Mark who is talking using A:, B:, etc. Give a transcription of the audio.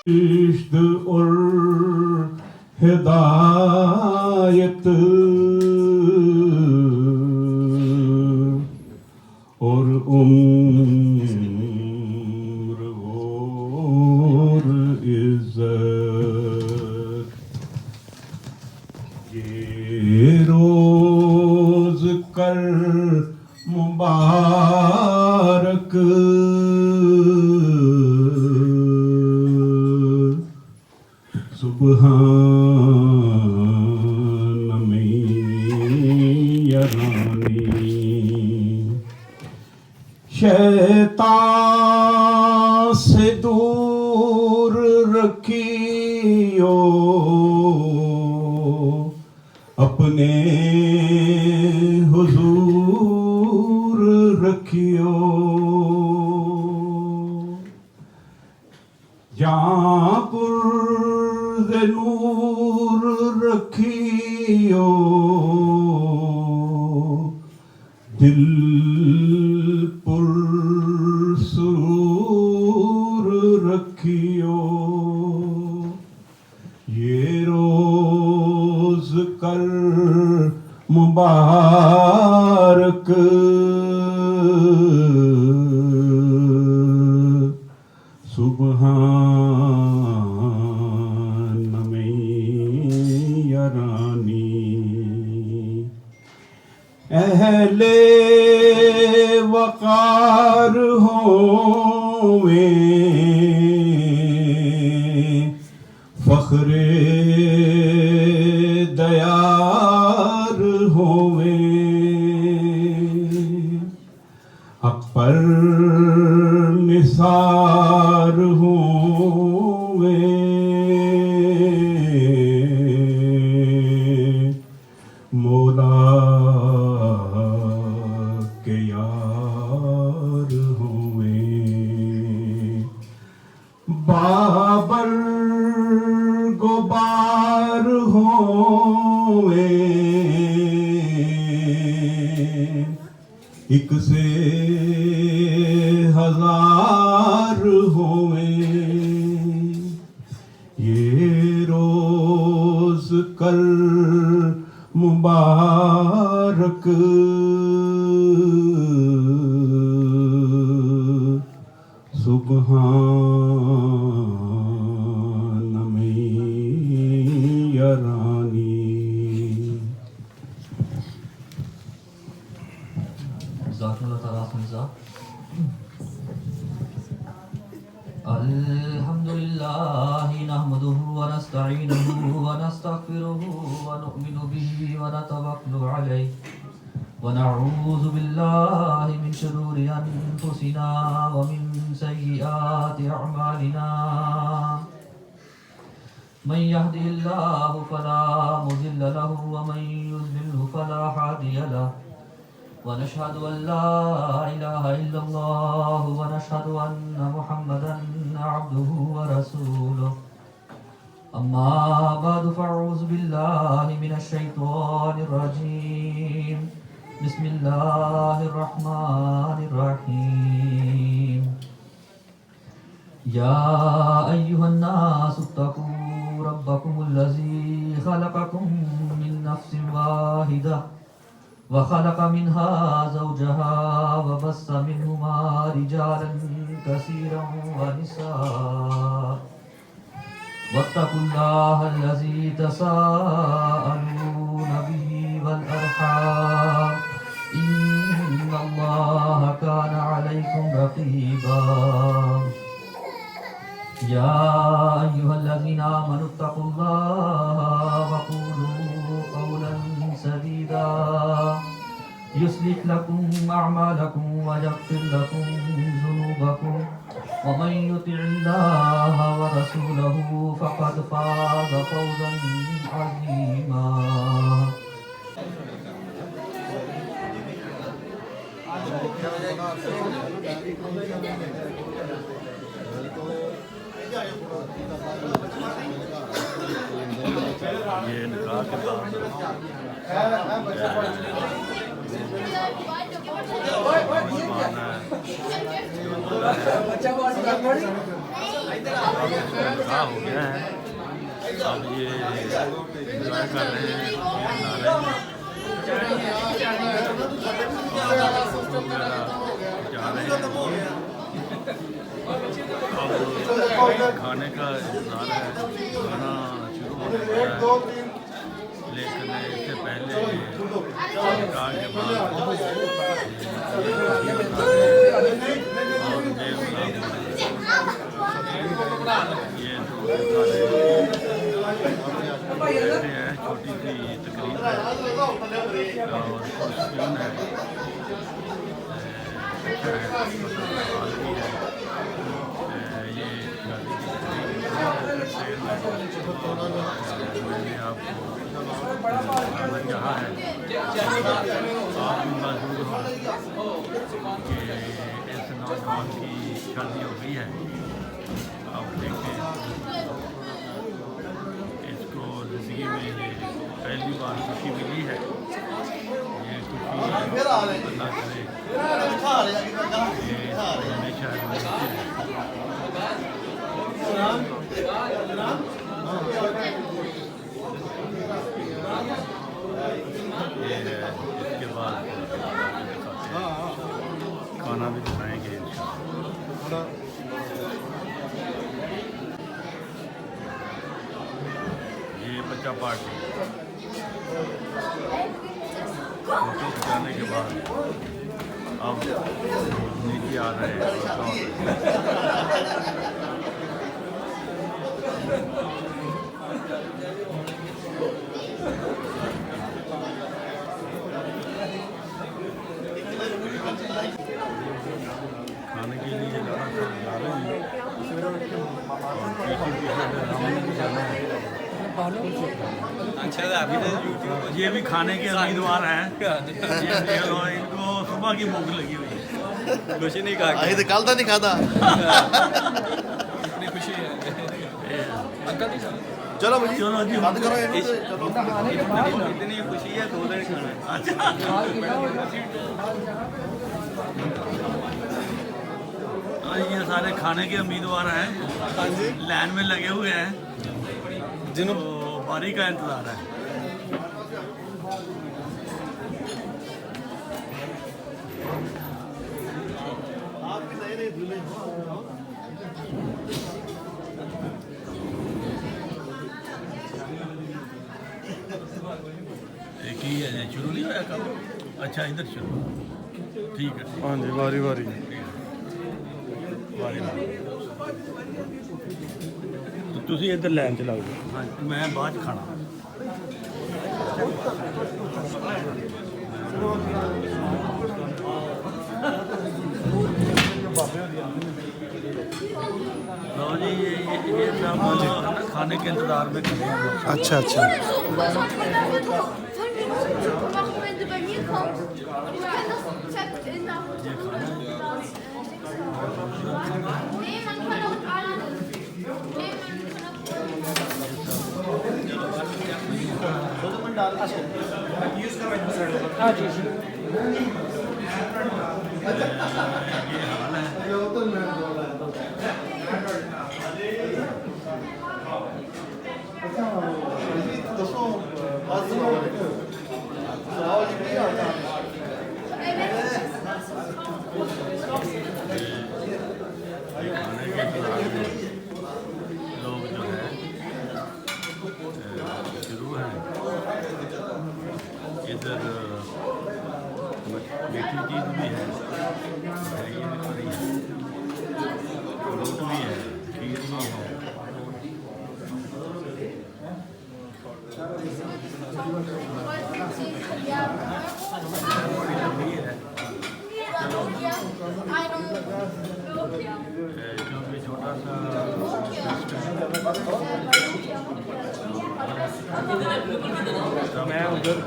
A: इश्क़ और हिदायत और उम्र और इज़्ज़त। ये रोज़ कर मुबारक सुबहान मैया रानी। शैतान से दूर रखियो अपने हुजूर रखियो। जहाँ पुर नूर रखियो दिल पुर सुरूर रखियो। ये रोज कर मुबारक सुबहान मैया रानी। अहले वक़ार होवे फ़ख्रे दयार होवे हक़ पर निसार होवे मौला के यार होवे। बाबर गुबार होवे एक से हजार होवे। ये रोज कर मुबारक सुबहान मैया रानी।
B: अल्हम्दुलिल्लाह नहमदुहु व नस्तईनुहु व नस्तगफिरुहु व नु'मिनु बिही व नतवक्कलु अलैहि व नऊज़ु बिल्लाहि मिन शुरूरि अनफुसिना व मिन सय्यिआति अअमालिना। मन यहदिहिल्लाहु फला मुज़िल्ल लहु व मन युज़लिल्हु फला हादिय लहु। ونشهد أن لا إله إلا الله ونشهد أن محمدا عبده ورسوله أما بعد فأعوذ بالله من الشيطان الرجيم بسم الله الرحمن الرحيم يا أيها الناس اتقوا ربكم الذي خلقكم من نفس واحدة وخلق منها زوجها وبث منهما رجالا كثيرا ونساء واتقوا الله الذي تساءلون به والأرحام إن الله كان عليكم رقيبا يا أيها الذين آمنوا اتقوا الله وقولوا قولا سديدا يصلح لكم أعمالكم ويغفر لكم ذنوبكم ومن يطع الله ورسوله فقد فاز فوزا عظيما.
C: ये निकाह के बाद इंतज़ार हो गया है। अब ये इंतज़ार कर रहे हैं, ये बना रहे हैं, जा रहे हैं। अब खाने का इंतज़ार है, खाना शुरू होने वाला है, लेकिन इससे पहले कहा के बाद ये है छोटी सी तकरीब है और स्पून है, ये मैंने आपको कहा है आप भी मौजूद हो कि इस नौजवान की शादी हो गई है। आप देखें इसको ज़िंदगी में ये पहली बार खुशी मिली है। ये खुशी अल्लाह करे ये हमेशा इसके बाद खाना भी दिखाएंगे इंशाअल्लाह। ये बच्चा पार्टी फोटो खिंचाने के बाद अब नीचे आ रहे हैं। खाने के लिए लगातार जा रहे हैं ये भी खाने के उम्मीदवार हैं। ये देख लो, इनको सुबह की भूख लगी हुई है।
D: कुछ नहीं कहा
E: तो कल तो नहीं खाता।
D: इतनी खुशी है अंकल जी।
E: चलो भाई
B: चलो जी,
E: बात करो
D: इतनी खुशी है 2 दिन खाना है।
B: ये सारे खाने के उम्मीदवार हैं,
E: हाँ जी
B: लाइन में लगे हुए हैं,
E: जिन्हों
B: तो बारी का इंतजार है।
E: आप भी नए नए दूल्हे हो।
B: एक ही है, शुरू नहीं होया काम। अच्छा इधर शुरू, ठीक है।
E: हाँ जी बारी बारी
B: बारी बारी। तो ਤੁਸੀਂ ਇੱਧਰ ਲਾਈਨ ਚ ਲਾਓ ਜੀ। ਹਾਂ ਮੈਂ ਬਾਅਦ 'ਚ ਖਾਣਾ। लो जी, ये सब खाने के इंतजार में खड़े हैं।
E: अच्छा अच्छा
F: Wacht, wenn du bei mir kommst, ich kann das Rezept in der Nee, man kann auch alles. Nee, man kann auch
B: ये हाल है। खाने के इंतजार में लोग जो है शुरू हैं। इधर मीठी चीज़ भी है, ये भी पड़ी है, फ्रूट भी है, खीर भी है। बड़ी लंबी है, जो भी छोटा सा मैं उधर